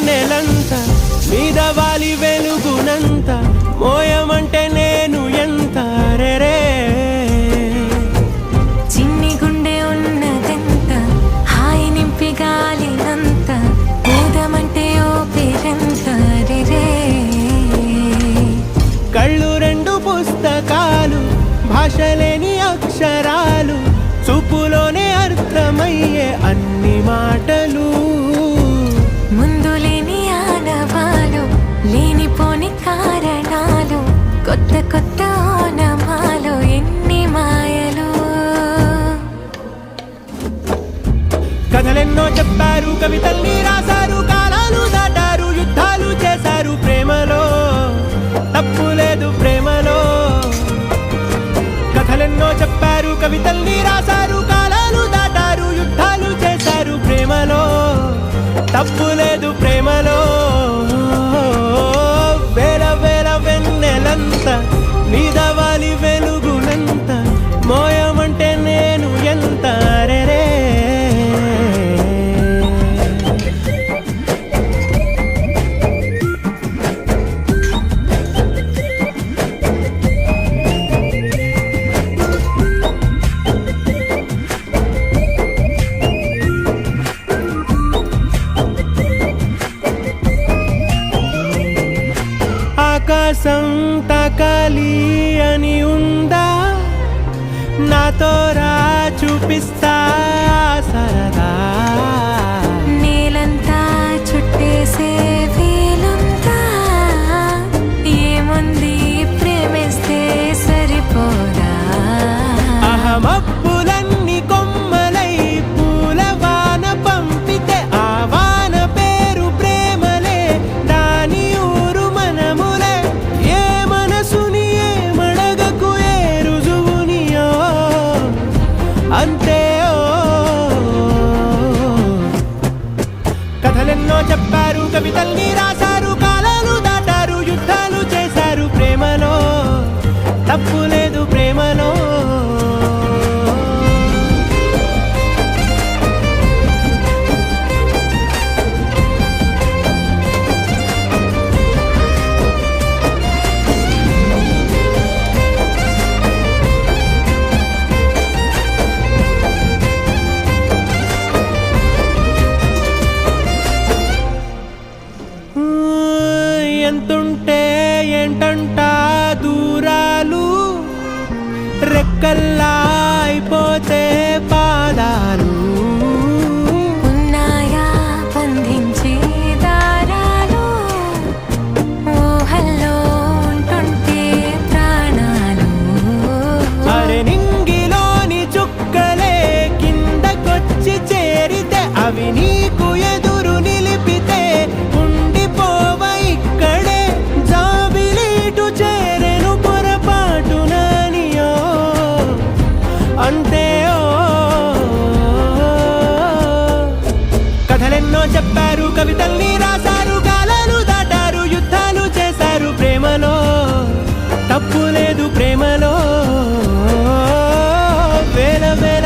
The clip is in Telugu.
వెన్నెలంత మీద వాలి వెలుగునంత మోయమంటే నేను ఎంత రే చిన్ని గుండె ఉన్నదంత హాయి నింపి గాలినంత ఊదమంటే ఓపిరంత రే కళ్ళు రెండు పుస్తకాలు భాషలేని అక్షరాలు చూపులోనే అర్థమయ్యే అన్ని మాటలు ముందు లేని ఆనవాలు లేనిపోని కారణాలు కొత్త కొత్త ఓనమాలు ఎన్ని మాయలు కథలెన్నో చెప్పారు కవితల్ని రాశారు కాలాలు దాటారు యుద్ధాలు చేశారు ప్రేమలో తప్పు లేదు ప్రేమలో కథలెన్నో చెప్పారు కవితల్ని రాశారు కాలాలు దాటారు యుద్ధాలు చేశారు ప్రేమలో తప్పు లేదు ప్రేమలో వేల వేల వెన్నెలంత మీద వాలి వెలుగునంత మోయమంటే నేను ఎంత రే ఆకాశం తాకాలి అని ఉందా నాతో రా చూపిస్తా సరదా నేలంతా చుట్టేసే వీలుందా ఏముంది ప్రేమిస్తే సరిపోదా అహమప్పులన్నీ కొమ్మలై పూల వాన పంపితే ఆ వాన పేరు ప్రేమలే దాని ఊరు మనములే ఏ మనసుని ఏ మడగకు ఏ రుజువునియో అంతే కథలెన్నో చెప్పారు కవితల్ని రాశారు కాలాలు దాటారు యుద్ధాలు చేశారు ప్రేమలో తప్పు లేదు ప్రేమలో ఎంతుంటే ఏంటంట దూరాలు రెక్కల్లా అయిపోతే పాదాలు ఉన్నాయా బంధించే దారాలు ఊహల్లో ఉంటుంటే ప్రాణాలు అరే నింగిలోని చుక్కలే కిందకొచ్చి చేరితే అవి నీకు ఎదురు నిలిపితే ఉండిపోవ ఇక్కడే జాబిలీటు చేరెను పొరపాటు నానియో అంతే కథలెన్నో చెప్పారు కవితల్ని రాశారు కాలాలు దాటారు యుద్ధాలు చేశారు ప్రేమలో తప్పు లేదు ప్రేమలో వేల వేల